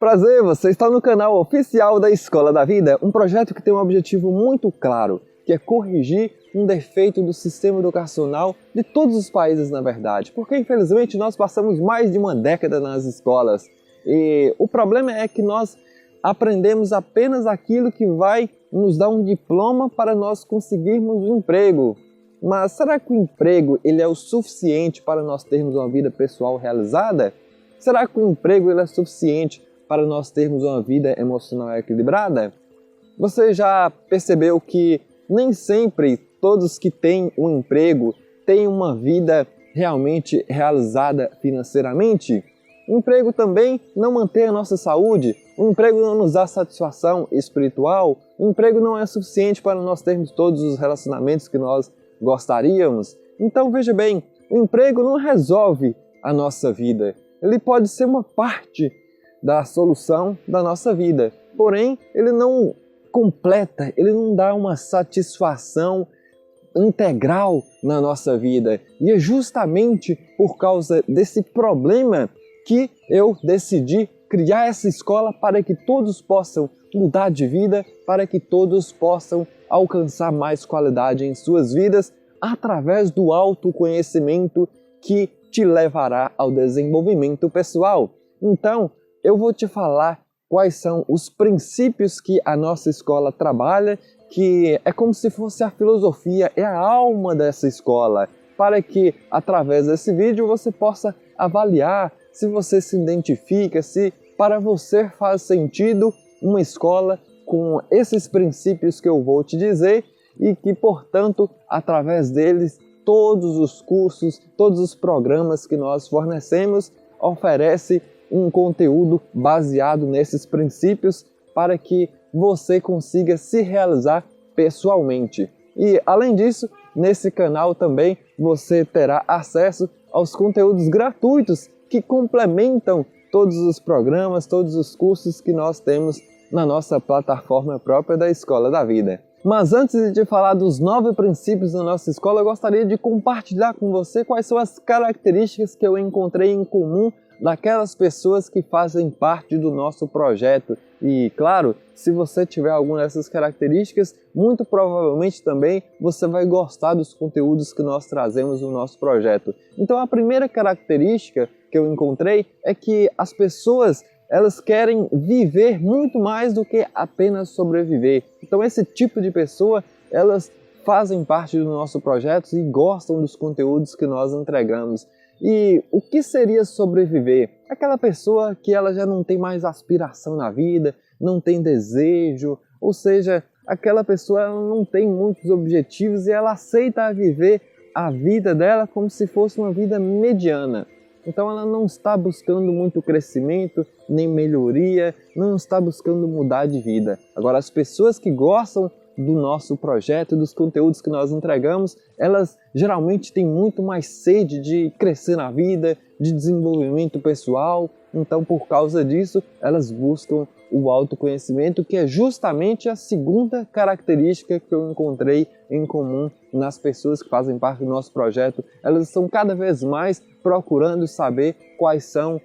Prazer, você está no canal oficial da Escola da Vida, um projeto que tem um objetivo muito claro, que é corrigir um defeito do sistema educacional de todos os países, na verdade, porque infelizmente nós passamos mais de uma década nas escolas e o problema é que nós aprendemos apenas aquilo que vai nos dar um diploma para nós conseguirmos um emprego. Mas será que o emprego ele é o suficiente para nós termos uma vida pessoal realizada? Será que o emprego ele é suficiente para nós termos uma vida emocional equilibrada? Você já percebeu que nem sempre todos que têm um emprego têm uma vida realmente realizada financeiramente? O emprego também não mantém a nossa saúde, o emprego não nos dá satisfação espiritual, o emprego não é suficiente para nós termos todos os relacionamentos que nós gostaríamos. Então veja bem, o emprego não resolve a nossa vida, ele pode ser uma parte da solução da nossa vida, porém ele não completa, ele não dá uma satisfação integral na nossa vida. E é justamente por causa desse problema que eu decidi criar essa escola para que todos possam mudar de vida, para que todos possam alcançar mais qualidade em suas vidas através do autoconhecimento que te levará ao desenvolvimento pessoal. Então, eu vou te falar quais são os princípios que a nossa escola trabalha, que é como se fosse a filosofia, é a alma dessa escola, para que através desse vídeo você possa avaliar se você se identifica, se para você faz sentido uma escola com esses princípios que eu vou te dizer e que, portanto, através deles, todos os cursos, todos os programas que nós fornecemos oferecem um conteúdo baseado nesses princípios para que você consiga se realizar pessoalmente. E, além disso, nesse canal também você terá acesso aos conteúdos gratuitos que complementam todos os programas, todos os cursos que nós temos na nossa plataforma própria da Escola da Vida. Mas antes de falar dos 9 princípios da nossa escola, eu gostaria de compartilhar com você quais são as características que eu encontrei em comum daquelas pessoas que fazem parte do nosso projeto. E, claro, se você tiver alguma dessas características, muito provavelmente também você vai gostar dos conteúdos que nós trazemos no nosso projeto. Então, a primeira característica que eu encontrei é que as pessoas elas querem viver muito mais do que apenas sobreviver. Então esse tipo de pessoa, elas fazem parte do nosso projeto e gostam dos conteúdos que nós entregamos. E o que seria sobreviver? Aquela pessoa que ela já não tem mais aspiração na vida, não tem desejo, ou seja, aquela pessoa ela não tem muitos objetivos e ela aceita viver a vida dela como se fosse uma vida mediana. Então ela não está buscando muito crescimento, nem melhoria, não está buscando mudar de vida. Agora as pessoas que gostam do nosso projeto, dos conteúdos que nós entregamos, elas geralmente têm muito mais sede de crescer na vida, de desenvolvimento pessoal. Então por causa disso elas buscam o autoconhecimento, que é justamente a segunda característica que eu encontrei em comum nas pessoas que fazem parte do nosso projeto. Elas estão cada vez mais procurando saber quais são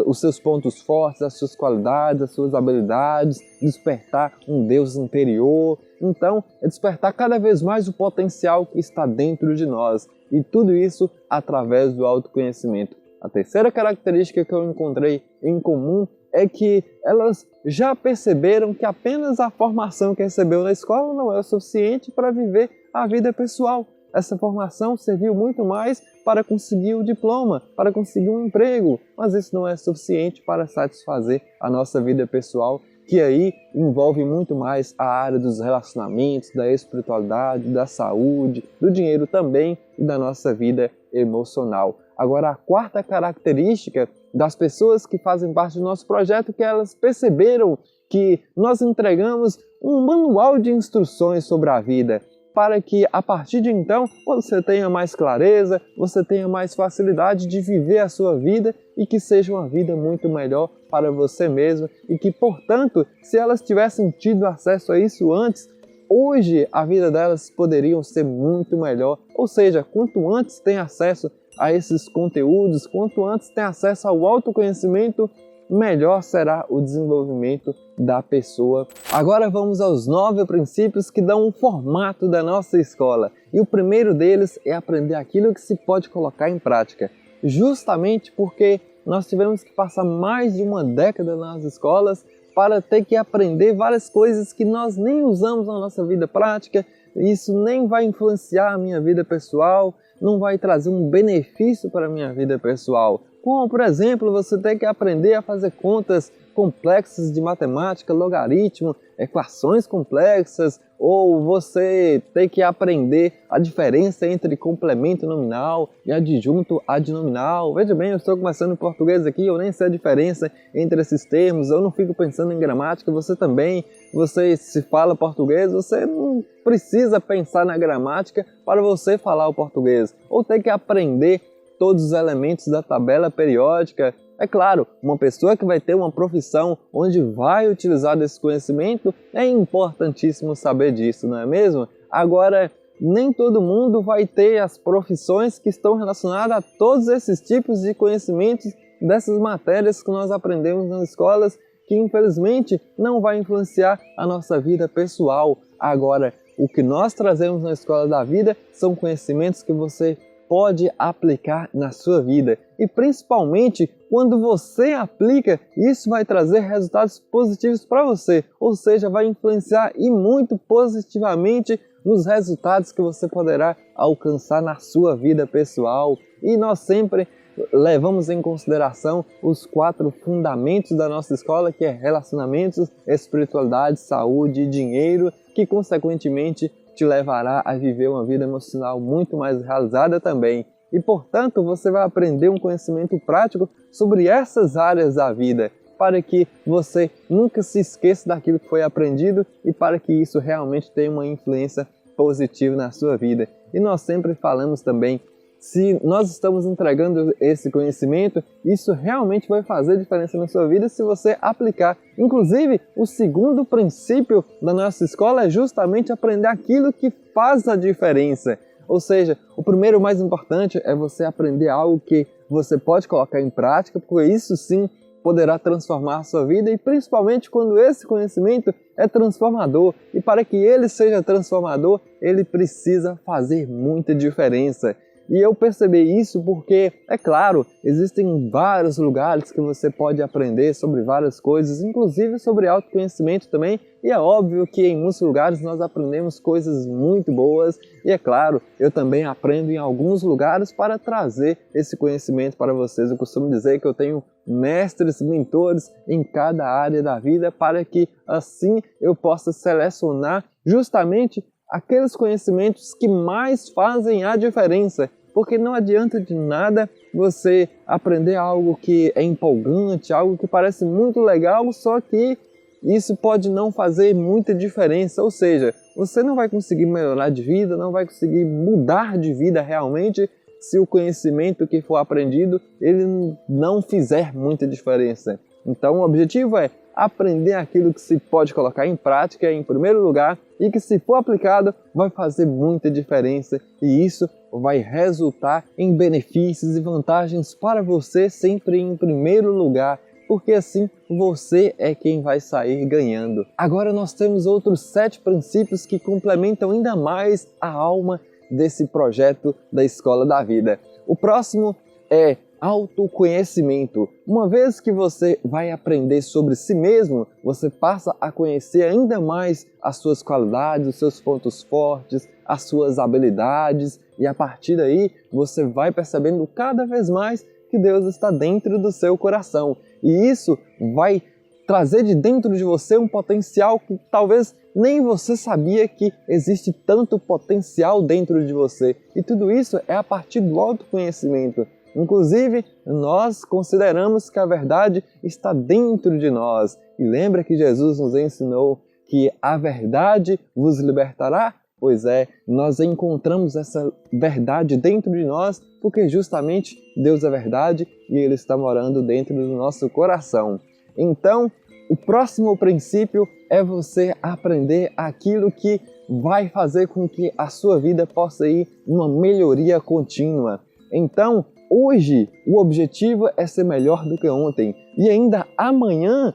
os seus pontos fortes, as suas qualidades, as suas habilidades, despertar um Deus interior. Então, é despertar cada vez mais o potencial que está dentro de nós. E tudo isso através do autoconhecimento. A terceira característica que eu encontrei em comum é que elas já perceberam que apenas a formação que recebeu na escola não é o suficiente para viver a vida pessoal. Essa formação serviu muito mais para conseguir o diploma, para conseguir um emprego, mas isso não é suficiente para satisfazer a nossa vida pessoal, que aí envolve muito mais a área dos relacionamentos, da espiritualidade, da saúde, do dinheiro também e da nossa vida emocional. Agora, a quarta característica das pessoas que fazem parte do nosso projeto é que elas perceberam que nós entregamos um manual de instruções sobre a vida, para que a partir de então você tenha mais clareza, você tenha mais facilidade de viver a sua vida e que seja uma vida muito melhor para você mesmo e que, portanto, se elas tivessem tido acesso a isso antes, hoje a vida delas poderia ser muito melhor. Ou seja, quanto antes tem acesso a esses conteúdos, quanto antes tem acesso ao autoconhecimento, melhor será o desenvolvimento da pessoa. Agora vamos aos 9 princípios que dão o formato da nossa escola. E o primeiro deles é aprender aquilo que se pode colocar em prática. Justamente porque nós tivemos que passar mais de uma década nas escolas para ter que aprender várias coisas que nós nem usamos na nossa vida prática. Isso nem vai influenciar a minha vida pessoal, não vai trazer um benefício para a minha vida pessoal. Como, por exemplo, você tem que aprender a fazer contas complexas de matemática, logaritmo, equações complexas, ou você tem que aprender a diferença entre complemento nominal e adjunto adnominal. Veja bem, eu estou começando em português aqui, eu nem sei a diferença entre esses termos, eu não fico pensando em gramática, você também, você se fala português, você não precisa pensar na gramática para você falar o português, ou tem que aprender todos os elementos da tabela periódica. É claro, uma pessoa que vai ter uma profissão onde vai utilizar desse conhecimento, é importantíssimo saber disso, não é mesmo? Agora, nem todo mundo vai ter as profissões que estão relacionadas a todos esses tipos de conhecimentos dessas matérias que nós aprendemos nas escolas, que infelizmente não vai influenciar a nossa vida pessoal. Agora, o que nós trazemos na escola da vida são conhecimentos que você pode aplicar na sua vida. E principalmente quando você aplica, isso vai trazer resultados positivos para você. Ou seja, vai influenciar e muito positivamente nos resultados que você poderá alcançar na sua vida pessoal. E nós sempre levamos em consideração os 4 fundamentos da nossa escola, que é relacionamentos, espiritualidade, saúde e dinheiro, que consequentemente te levará a viver uma vida emocional muito mais realizada também. E, portanto, você vai aprender um conhecimento prático sobre essas áreas da vida, para que você nunca se esqueça daquilo que foi aprendido e para que isso realmente tenha uma influência positiva na sua vida. E nós sempre falamos também, se nós estamos entregando esse conhecimento, isso realmente vai fazer diferença na sua vida se você aplicar. Inclusive, o segundo princípio da nossa escola é justamente aprender aquilo que faz a diferença. Ou seja, o primeiro mais importante é você aprender algo que você pode colocar em prática, porque isso sim poderá transformar a sua vida, e principalmente quando esse conhecimento é transformador. E para que ele seja transformador, ele precisa fazer muita diferença. E eu percebi isso porque, é claro, existem vários lugares que você pode aprender sobre várias coisas, inclusive sobre autoconhecimento também, e é óbvio que em muitos lugares nós aprendemos coisas muito boas, e é claro, eu também aprendo em alguns lugares para trazer esse conhecimento para vocês. Eu costumo dizer que eu tenho mestres, mentores em cada área da vida, para que assim eu possa selecionar justamente aqueles conhecimentos que mais fazem a diferença, porque não adianta de nada você aprender algo que é empolgante, algo que parece muito legal, só que isso pode não fazer muita diferença, ou seja, você não vai conseguir melhorar de vida, não vai conseguir mudar de vida realmente se o conhecimento que for aprendido ele não fizer muita diferença. Então o objetivo é aprender aquilo que se pode colocar em prática em primeiro lugar e que, se for aplicado, vai fazer muita diferença, e isso vai resultar em benefícios e vantagens para você sempre em primeiro lugar, porque assim você é quem vai sair ganhando. Agora nós temos outros 7 princípios que complementam ainda mais a alma desse projeto da Escola da Vida. O próximo é autoconhecimento. Uma vez que você vai aprender sobre si mesmo, você passa a conhecer ainda mais as suas qualidades, os seus pontos fortes, as suas habilidades, e a partir daí você vai percebendo cada vez mais que Deus está dentro do seu coração. E isso vai trazer de dentro de você um potencial que talvez nem você sabia que existe tanto potencial dentro de você. E tudo isso é a partir do autoconhecimento. Inclusive, nós consideramos que a verdade está dentro de nós. E lembra que Jesus nos ensinou que a verdade vos libertará? Pois é, nós encontramos essa verdade dentro de nós porque justamente Deus é verdade e Ele está morando dentro do nosso coração. Então, o próximo princípio é você aprender aquilo que vai fazer com que a sua vida possa ir numa melhoria contínua. Então, hoje o objetivo é ser melhor do que ontem e ainda amanhã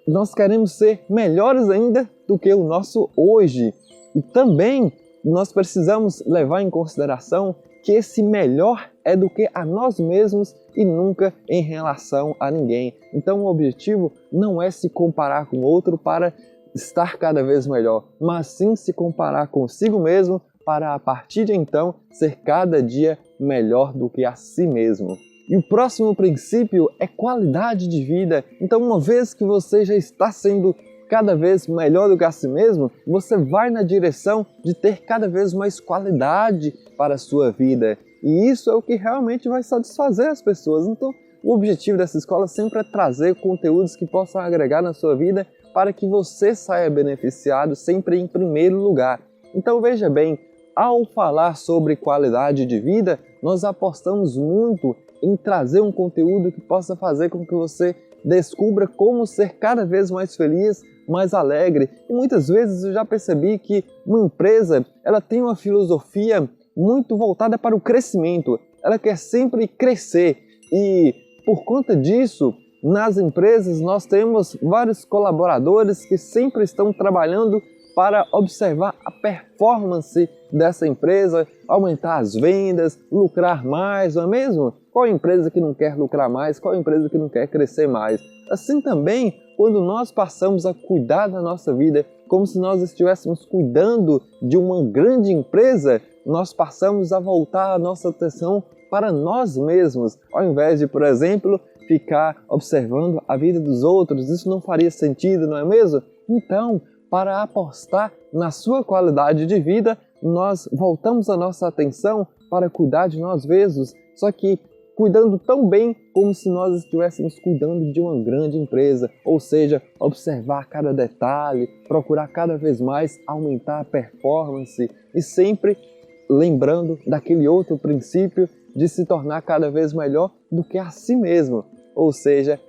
nós queremos ser melhores ainda do que o nosso hoje. E também nós precisamos levar em consideração que esse melhor é do que a nós mesmos e nunca em relação a ninguém. Então o objetivo não é se comparar com outro para estar cada vez melhor, mas sim se comparar consigo mesmo para a partir de então ser cada dia melhor do que a si mesmo. E o próximo princípio é qualidade de vida. Então uma vez que você já está sendo cada vez melhor do que a si mesmo, você vai na direção de ter cada vez mais qualidade para a sua vida. E isso é o que realmente vai satisfazer as pessoas. Então, o objetivo dessa escola sempre é trazer conteúdos que possam agregar na sua vida para que você saia beneficiado sempre em primeiro lugar. Então, veja bem, ao falar sobre qualidade de vida, nós apostamos muito em trazer um conteúdo que possa fazer com que você descubra como ser cada vez mais feliz, mais alegre. E muitas vezes eu já percebi que uma empresa ela tem uma filosofia muito voltada para o crescimento. Ela quer sempre crescer e por conta disso, nas empresas nós temos vários colaboradores que sempre estão trabalhando para observar a performance dessa empresa, aumentar as vendas, lucrar mais, não é mesmo? Qual empresa que não quer lucrar mais? Qual empresa que não quer crescer mais? Assim também, quando nós passamos a cuidar da nossa vida como se nós estivéssemos cuidando de uma grande empresa, nós passamos a voltar a nossa atenção para nós mesmos, ao invés de, por exemplo, ficar observando a vida dos outros. Isso não faria sentido, não é mesmo? Então, para apostar na sua qualidade de vida, nós voltamos a nossa atenção para cuidar de nós mesmos, só que cuidando tão bem como se nós estivéssemos cuidando de uma grande empresa, ou seja, observar cada detalhe, procurar cada vez mais aumentar a performance e sempre lembrando daquele outro princípio de se tornar cada vez melhor do que a si mesmo, ou seja,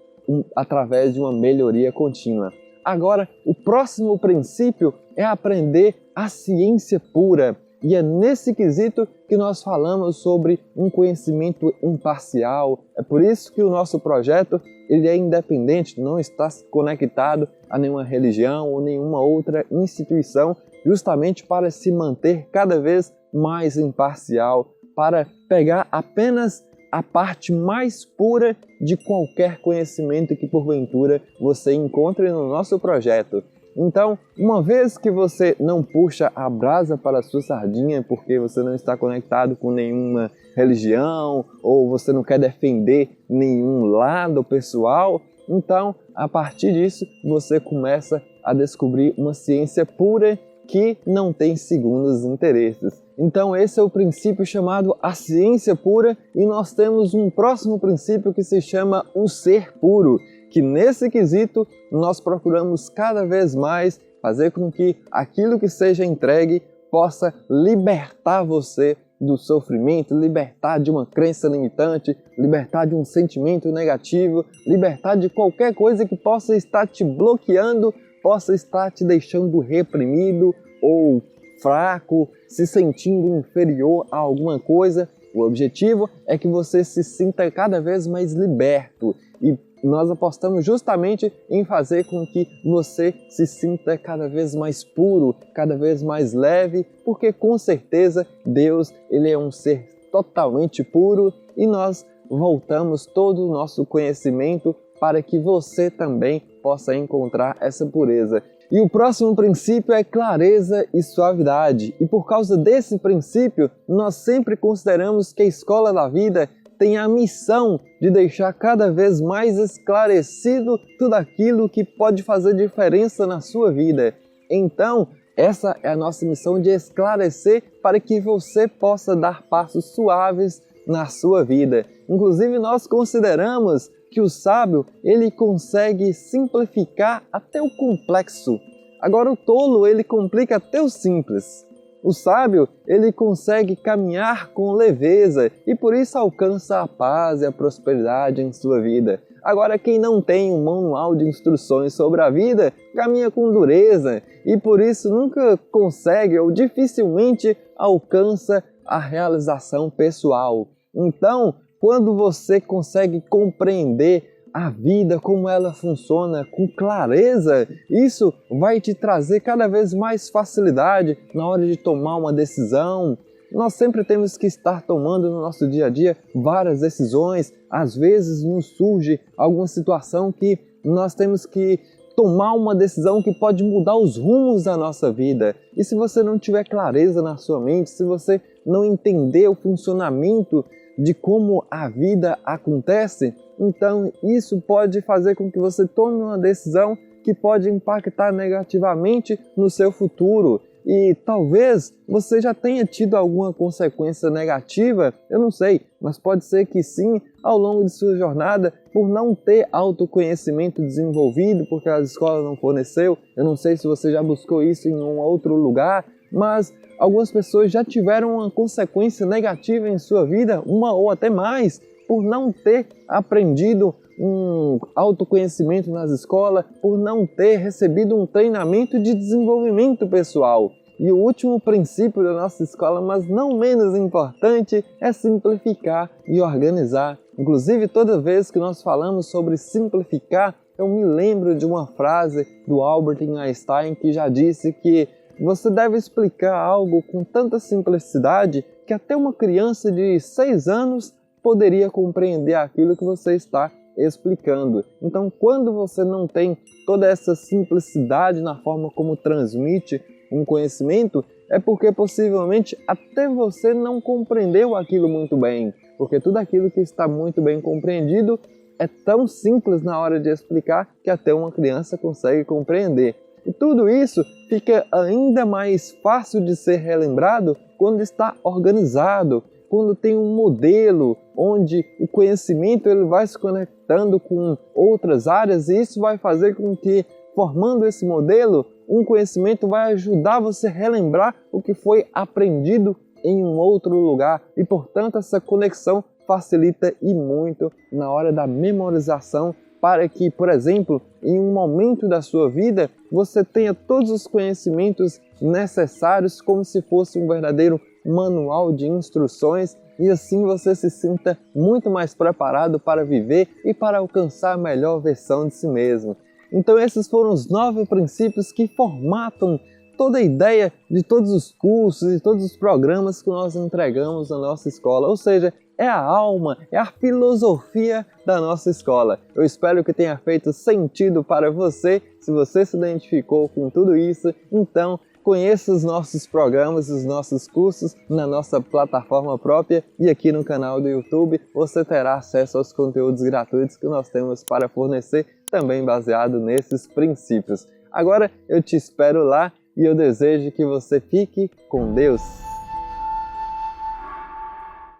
através de uma melhoria contínua. Agora, o próximo princípio é aprender a ciência pura. E é nesse quesito que nós falamos sobre um conhecimento imparcial. É por isso que o nosso projeto ele é independente, não está conectado a nenhuma religião ou nenhuma outra instituição, justamente para se manter cada vez mais imparcial, para pegar apenas a parte mais pura de qualquer conhecimento que porventura você encontre no nosso projeto. Então, uma vez que você não puxa a brasa para a sua sardinha porque você não está conectado com nenhuma religião ou você não quer defender nenhum lado pessoal, então, a partir disso, você começa a descobrir uma ciência pura que não tem segundos interesses. Então esse é o princípio chamado a ciência pura e nós temos um próximo princípio que se chama o ser puro, que nesse quesito nós procuramos cada vez mais fazer com que aquilo que seja entregue possa libertar você do sofrimento, libertar de uma crença limitante, libertar de um sentimento negativo, libertar de qualquer coisa que possa estar te bloqueando, possa estar te deixando reprimido ou fraco, se sentindo inferior a alguma coisa. O objetivo é que você se sinta cada vez mais liberto e nós apostamos justamente em fazer com que você se sinta cada vez mais puro, cada vez mais leve, porque com certeza Deus ele é um ser totalmente puro e nós voltamos todo o nosso conhecimento para que você também possa encontrar essa pureza. E o próximo princípio é clareza e suavidade. E por causa desse princípio, nós sempre consideramos que a escola da vida tem a missão de deixar cada vez mais esclarecido tudo aquilo que pode fazer diferença na sua vida. Então, essa é a nossa missão de esclarecer para que você possa dar passos suaves na sua vida. Inclusive, nós consideramos que o sábio ele consegue simplificar até o complexo. Agora o tolo ele complica até o simples. O sábio ele consegue caminhar com leveza e por isso alcança a paz e a prosperidade em sua vida. Agora quem não tem um manual de instruções sobre a vida caminha com dureza e por isso nunca consegue ou dificilmente alcança a realização pessoal. Então, quando você consegue compreender a vida, como ela funciona com clareza, isso vai te trazer cada vez mais facilidade na hora de tomar uma decisão. Nós sempre temos que estar tomando no nosso dia a dia várias decisões. Às vezes nos surge alguma situação que nós temos que tomar uma decisão que pode mudar os rumos da nossa vida. E se você não tiver clareza na sua mente, se você não entender o funcionamento de como a vida acontece, então isso pode fazer com que você tome uma decisão que pode impactar negativamente no seu futuro. E talvez você já tenha tido alguma consequência negativa, eu não sei, mas pode ser que sim, ao longo de sua jornada, por não ter autoconhecimento desenvolvido, porque a escola não forneceu. Eu não sei se você já buscou isso em um outro lugar, mas algumas pessoas já tiveram uma consequência negativa em sua vida, uma ou até mais, por não ter aprendido um autoconhecimento nas escolas, por não ter recebido um treinamento de desenvolvimento pessoal. E o último princípio da nossa escola, mas não menos importante, é simplificar e organizar. Inclusive, toda vez que nós falamos sobre simplificar, eu me lembro de uma frase do Albert Einstein que já disse que você deve explicar algo com tanta simplicidade que até uma criança de 6 anos poderia compreender aquilo que você está explicando. Então, quando você não tem toda essa simplicidade na forma como transmite um conhecimento, é porque possivelmente até você não compreendeu aquilo muito bem, porque tudo aquilo que está muito bem compreendido é tão simples na hora de explicar que até uma criança consegue compreender. E tudo isso fica ainda mais fácil de ser relembrado quando está organizado, quando tem um modelo onde o conhecimento ele vai se conectando com outras áreas, e isso vai fazer com que, formando esse modelo, um conhecimento vai ajudar você a relembrar o que foi aprendido em um outro lugar. E, portanto, essa conexão facilita e muito na hora da memorização, para que, por exemplo, em um momento da sua vida, você tenha todos os conhecimentos necessários como se fosse um verdadeiro manual de instruções, e assim você se sinta muito mais preparado para viver e para alcançar a melhor versão de si mesmo. Então esses foram os 9 princípios que formatam toda a ideia de todos os cursos e todos os programas que nós entregamos na nossa escola, ou seja, é a alma, é a filosofia da nossa escola. Eu espero que tenha feito sentido para você. Se você se identificou com tudo isso, então conheça os nossos programas e os nossos cursos na nossa plataforma própria, e aqui no canal do YouTube você terá acesso aos conteúdos gratuitos que nós temos para fornecer, também baseado nesses princípios. Agora eu te espero lá e eu desejo que você fique com Deus.